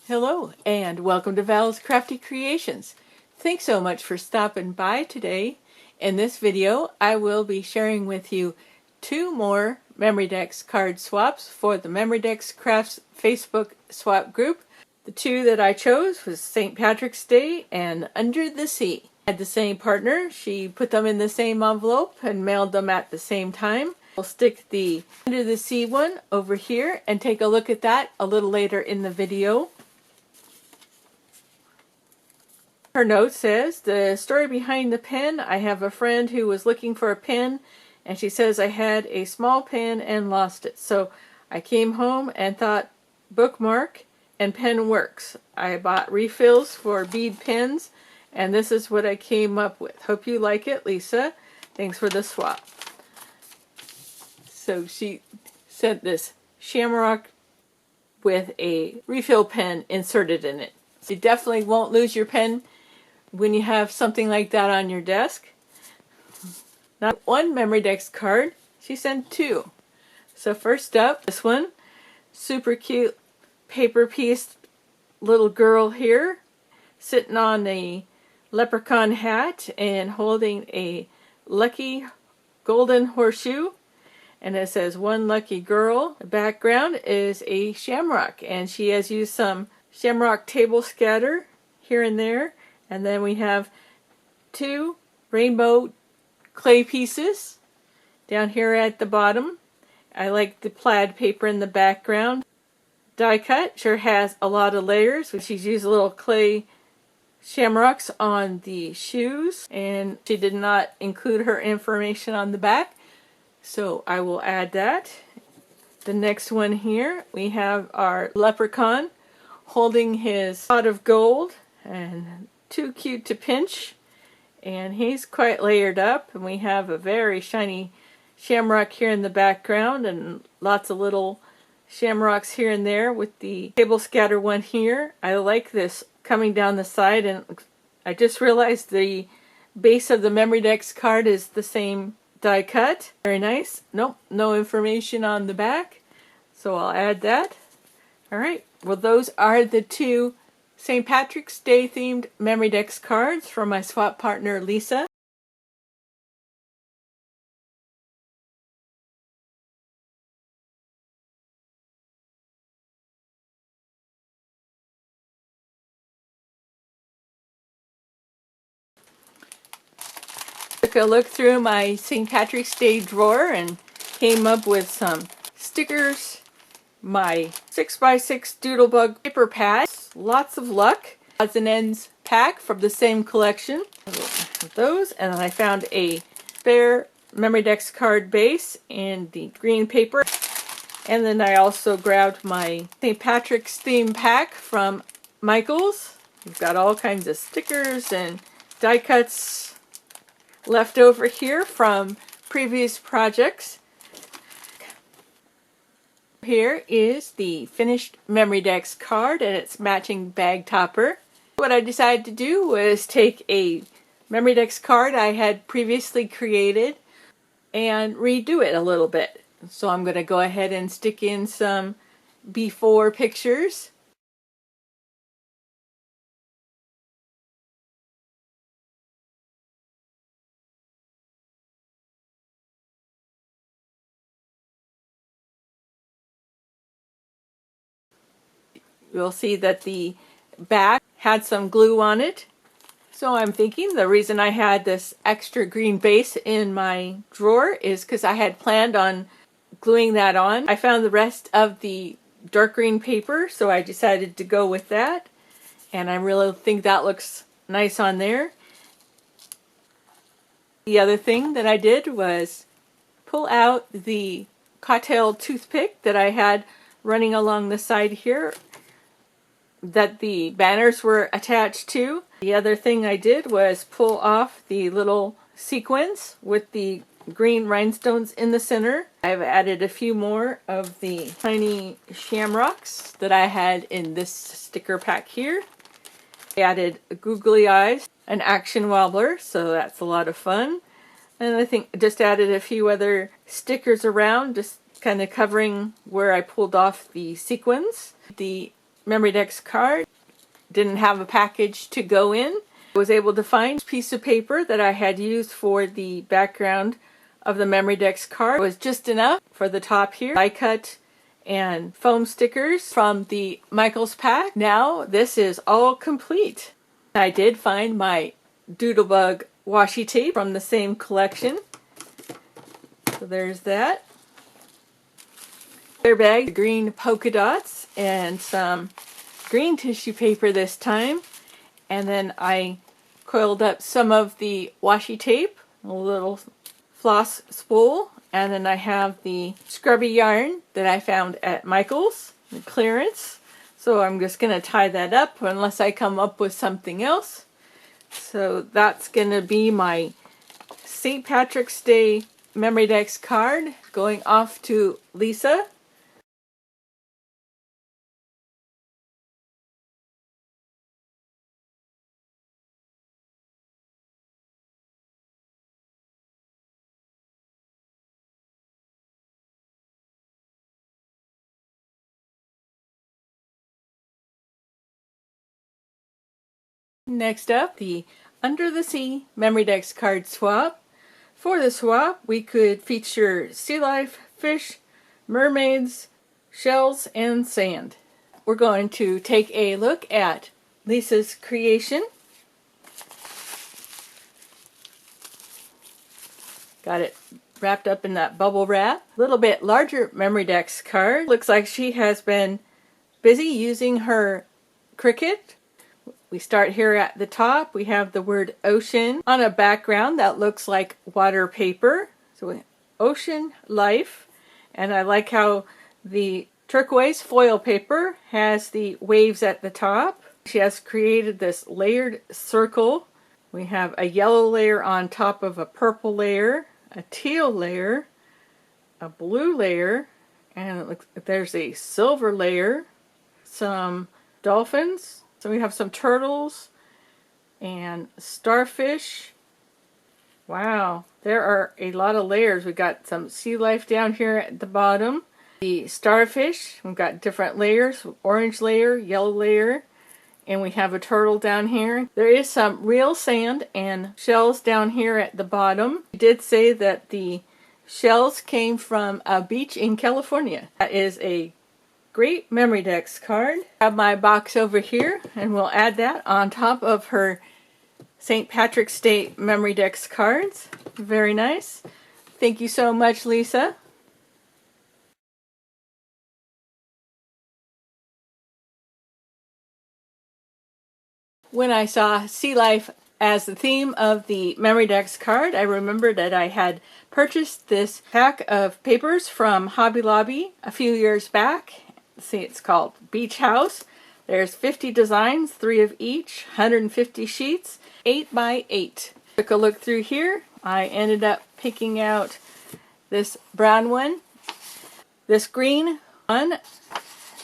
Hello and welcome to Val's Crafty Creations. Thanks so much for stopping by today. In this video I will be sharing with you two more Memory Dex card swaps for the Memory Dex Crafts Facebook swap group. The two that I chose was St. Patrick's Day and Under the Sea. I had the same partner. She put them in the same envelope and mailed them at the same time. We'll stick the Under the Sea one over here and take a look at that a little later in the video. Her note says, the story behind the pen: I have a friend who was looking for a pen and she says I had a small pen and lost it. So I came home and thought bookmark and pen works. I bought refills for bead pens and this is what I came up with. Hope you like it, Lisa. Thanks for the swap. So she sent this Shamrock with a refill pen inserted in it. So you definitely won't lose your pen when you have something like that on your desk. Not one Memory Dex card, she sent two. So first up, this one, super cute paper piece little girl here, sitting on a leprechaun hat and holding a lucky golden horseshoe. And it says, one lucky girl. The background is a shamrock, and she has used some shamrock table scatter here and there. And then we have two rainbow clay pieces down here at the bottom. I like the plaid paper in the background. Die cut sure has a lot of layers. She's used little clay shamrocks on the shoes, and she did not include her information on the back, so I will add that. The next one here, we have our leprechaun holding his pot of gold, and too cute to pinch, and he's quite layered up, and we have a very shiny shamrock here in the background and lots of little shamrocks here and there with the table scatter one here. I like this coming down the side, and I just realized the base of the Memory Dex card is the same die cut. Very nice. Nope, no information on the back, so I'll add that. Alright, well those are the two St. Patrick's Day themed Memory Dex cards from my swap partner Lisa. Took a look through my St. Patrick's Day drawer and came up with some stickers, my 6x6 Doodlebug paper pads, lots of luck, odds and ends pack from the same collection. Those, and then I found a spare Memory Dex card base in the green paper, and then I also grabbed my St. Patrick's theme pack from Michael's. We've got all kinds of stickers and die cuts left over here from previous projects. Here is the finished Memory Dex card and its matching bag topper. What I decided to do was take a Memory Dex card I had previously created and redo it a little bit. So I'm going to go ahead and stick in some before pictures. You'll see that the back had some glue on it. So I'm thinking the reason I had this extra green base in my drawer is because I had planned on gluing that on. I found the rest of the dark green paper, so I decided to go with that. And I really think that looks nice on there. The other thing that I did was pull out the cocktail toothpick that I had running along the side here that the banners were attached to. The other thing I did was pull off the little sequins with the green rhinestones in the center. I've added a few more of the tiny shamrocks that I had in this sticker pack here. I added googly eyes, an action wobbler, so that's a lot of fun. And I think just added a few other stickers around, just kind of covering where I pulled off the sequins. The Memory Dex card. Didn't have a package to go in. I was able to find a piece of paper that I had used for the background of the Memory Dex card. It was just enough for the top here. Die cut and foam stickers from the Michaels pack. Now this is all complete. I did find my Doodlebug washi tape from the same collection. So there's that. Their bag, green polka dots, and some green tissue paper this time. And then I coiled up some of the washi tape, a little floss spool, and then I have the scrubby yarn that I found at Michaels, the clearance. So I'm just going to tie that up unless I come up with something else. So that's going to be my St. Patrick's Day Memory Dex card going off to Lisa. Next up, the Under the Sea Memory Dex Card Swap. For the swap, we could feature sea life, fish, mermaids, shells, and sand. We're going to take a look at Lisa's creation. Got it wrapped up in that bubble wrap. A little bit larger Memory Dex card. Looks like she has been busy using her Cricut. We start here at the top. We have the word ocean on a background that looks like water paper. So ocean life. And I like how the turquoise foil paper has the waves at the top. She has created this layered circle. We have a yellow layer on top of a purple layer, a teal layer, a blue layer, and it looks, there's a silver layer, some dolphins. So we have some turtles and starfish. Wow, there are a lot of layers. We got some sea life down here at the bottom. The starfish, we've got different layers, orange layer, yellow layer, and we have a turtle down here. There is some real sand and shells down here at the bottom. We did say that the shells came from a beach in California. That is a great Memory Dex card. I have my box over here, and we'll add that on top of her St. Patrick's Day Memory Dex cards. Very nice. Thank you so much, Lisa. When I saw sea life as the theme of the Memory Dex card, I remembered that I had purchased this pack of papers from Hobby Lobby a few years back. See, it's called Beach House. There's 50 designs, 3 of each, 150 sheets, 8 by 8. Took a look through here. I ended up picking out this brown one, this green one.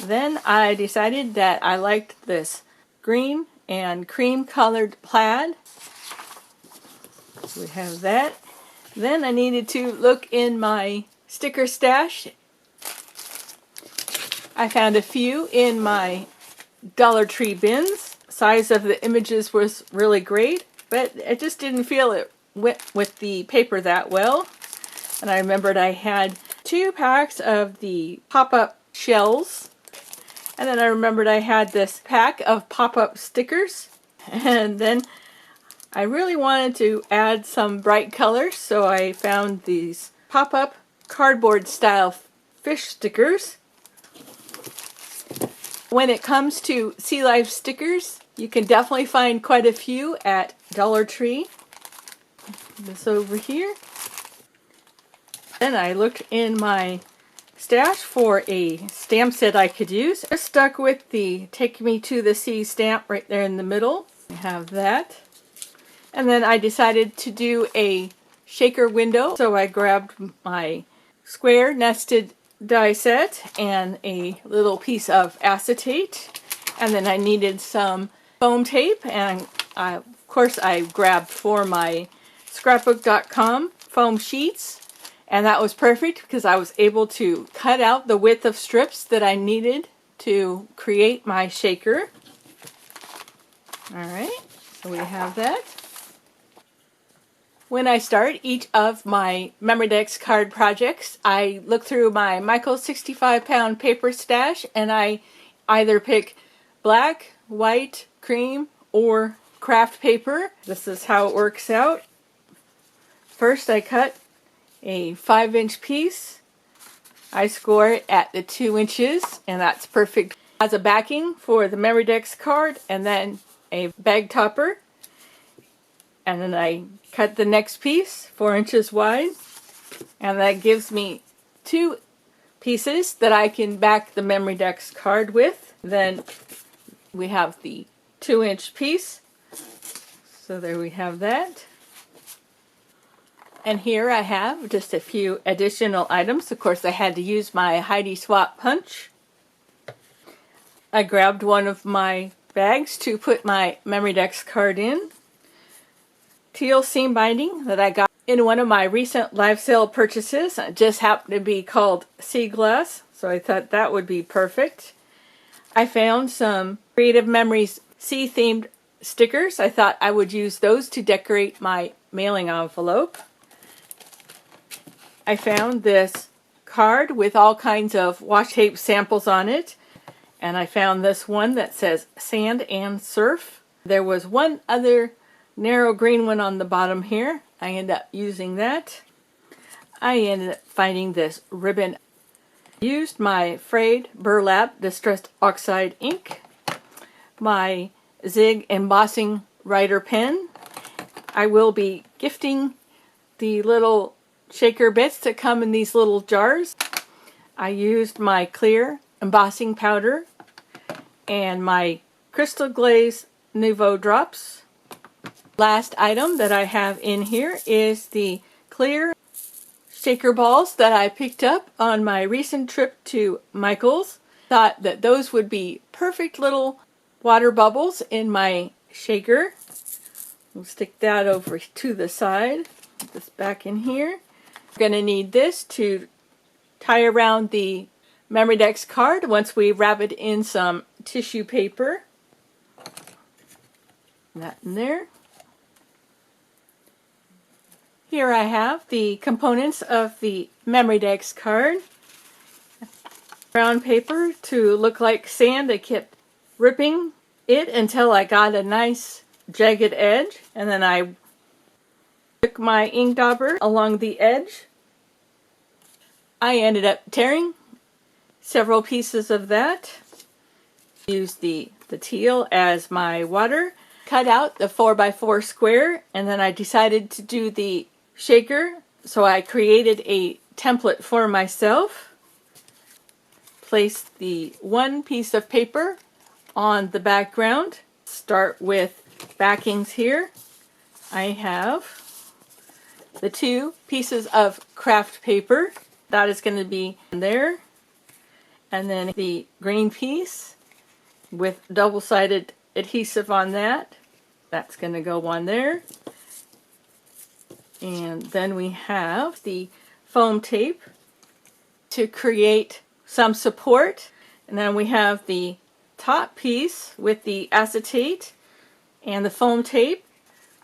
Then I decided that I liked this green and cream colored plaid. So we have that. Then I needed to look in my sticker stash. I found a few in my Dollar Tree bins. Size of the images was really great, but I just didn't feel it went with the paper that well. And I remembered I had 2 packs of the pop-up shells. And then I remembered I had this pack of pop-up stickers. And then I really wanted to add some bright colors, so I found these pop-up cardboard style fish stickers. When it comes to sea life stickers, you can definitely find quite a few at Dollar Tree. This over here. Then I looked in my stash for a stamp set I could use. I stuck with the Take Me to the Sea stamp right there in the middle. I have that. And then I decided to do a shaker window, so I grabbed my square nested die set and a little piece of acetate, and then I needed some foam tape, and of course I grabbed for my scrapbook.com foam sheets, and that was perfect because I was able to cut out the width of strips that I needed to create my shaker. Alright, so we have that. When I start each of my Memory Dex card projects, I look through my Michael 65-pound paper stash and I either pick black, white, cream, or craft paper. This is how it works out. First I cut a 5-inch piece. I score it at the 2 inches, and that's perfect as a backing for the Memory Dex card, and then a bag topper. And then I cut the next piece 4 inches wide, and that gives me 2 pieces that I can back the Memory Dex card with. Then we have the 2-inch piece. So there we have that. And here I have just a few additional items. Of course, I had to use my Heidi Swap punch. I grabbed one of my bags to put my Memory Dex card in. Teal seam binding that I got in one of my recent live sale purchases. It just happened to be called Sea Glass, so I thought that would be perfect. I found some Creative Memories sea-themed stickers. I thought I would use those to decorate my mailing envelope. I found this card with all kinds of washi tape samples on it, and I found this one that says Sand and Surf. There was one other narrow green one on the bottom here. I ended up using that. I ended up finding this ribbon. Used my frayed burlap distressed oxide ink, my Zig embossing writer pen. I will be gifting the little shaker bits that come in these little jars. I used my clear embossing powder and my crystal glaze Nouveau drops. Last item that I have in here is the clear shaker balls that I picked up on my recent trip to Michael's. Thought that those would be perfect little water bubbles in my shaker. We'll stick that over to the side. Put this back in here. We're going to need this to tie around the Memory Dex card once we wrap it in some tissue paper. That in there. Here I have the components of the Memory Dex card. Brown paper to look like sand. I kept ripping it until I got a nice jagged edge, and then I took my ink dauber along the edge. I ended up tearing several pieces of that. Used the teal as my water. Cut out the 4x4 square, and then I decided to do the shaker, so I created a template for myself. Place the one piece of paper on the background. Start with backings here. I have the 2 pieces of craft paper. That is going to be there. And then the green piece with double-sided adhesive on that. That's going to go on there. And then we have the foam tape to create some support. And then we have the top piece with the acetate and the foam tape.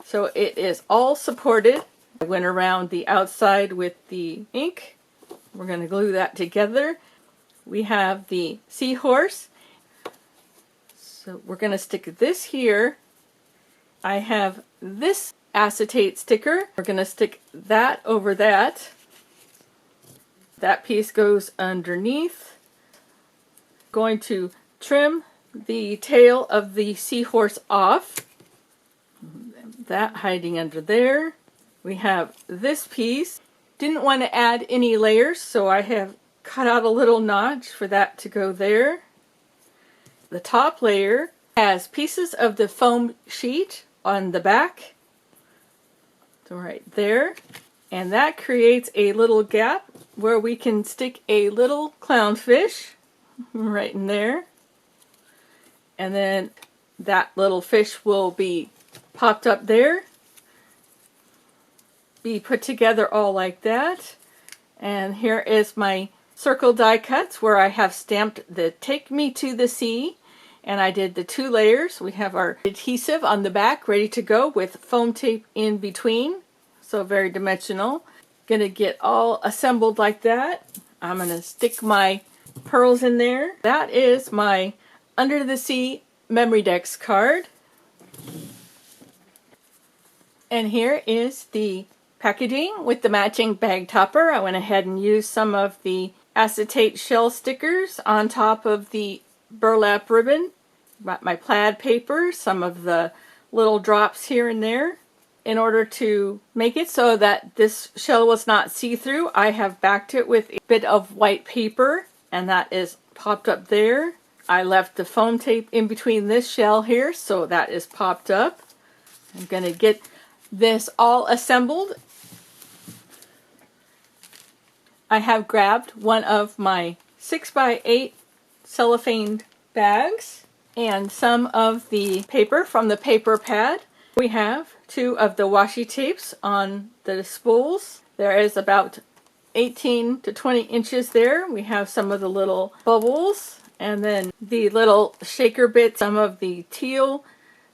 So it is all supported. I went around the outside with the ink. We're going to glue that together. We have the seahorse. So we're going to stick this here. I have this acetate sticker. We're going to stick that over that. That piece goes underneath. Going to trim the tail of the seahorse off. That hiding under there. We have this piece. Didn't want to add any layers, so I have cut out a little notch for that to go there. The top layer has pieces of the foam sheet on the back. So right there. And that creates a little gap where we can stick a little clownfish right in there. And then that little fish will be popped up there. Be put together all like that. And here is my circle die cuts where I have stamped the Take Me to the Sea, and I did the 2 layers. We have our adhesive on the back ready to go with foam tape in between, so very dimensional. Gonna get all assembled like that. I'm gonna stick my pearls in there. That is my Under the Sea Memory Dex card. And here is the packaging with the matching bag topper. I went ahead and used some of the acetate shell stickers on top of the burlap ribbon. Got my plaid paper, some of the little drops here and there. In order to make it so that this shell was not see-through, I have backed it with a bit of white paper, and that is popped up there. I left the foam tape in between this shell here, so that is popped up. I'm going to get this all assembled. I have grabbed one of my 6x8 cellophane bags and some of the paper from the paper pad. We have 2 of the washi tapes on the spools. There is about 18 to 20 inches there. We have some of the little bubbles, and then the little shaker bits, some of the teal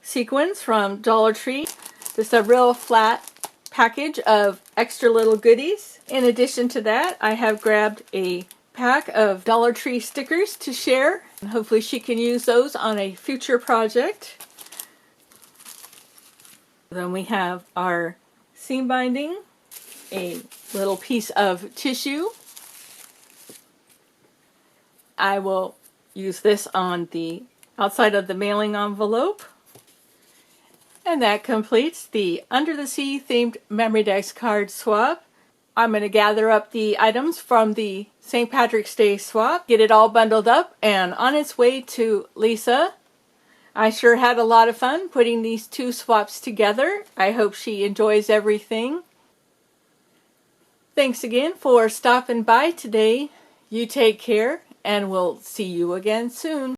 sequins from Dollar Tree. Just a real flat package of extra little goodies. In addition to that, I have grabbed a pack of Dollar Tree stickers to share, and hopefully she can use those on a future project. Then we have our seam binding, a little piece of tissue. I will use this on the outside of the mailing envelope. And that completes the Under the Sea themed Memory Dex Card Swap. I'm going to gather up the items from the St. Patrick's Day swap, get it all bundled up and on its way to Lisa. I sure had a lot of fun putting these 2 swaps together. I hope she enjoys everything. Thanks again for stopping by today. You take care, and we'll see you again soon.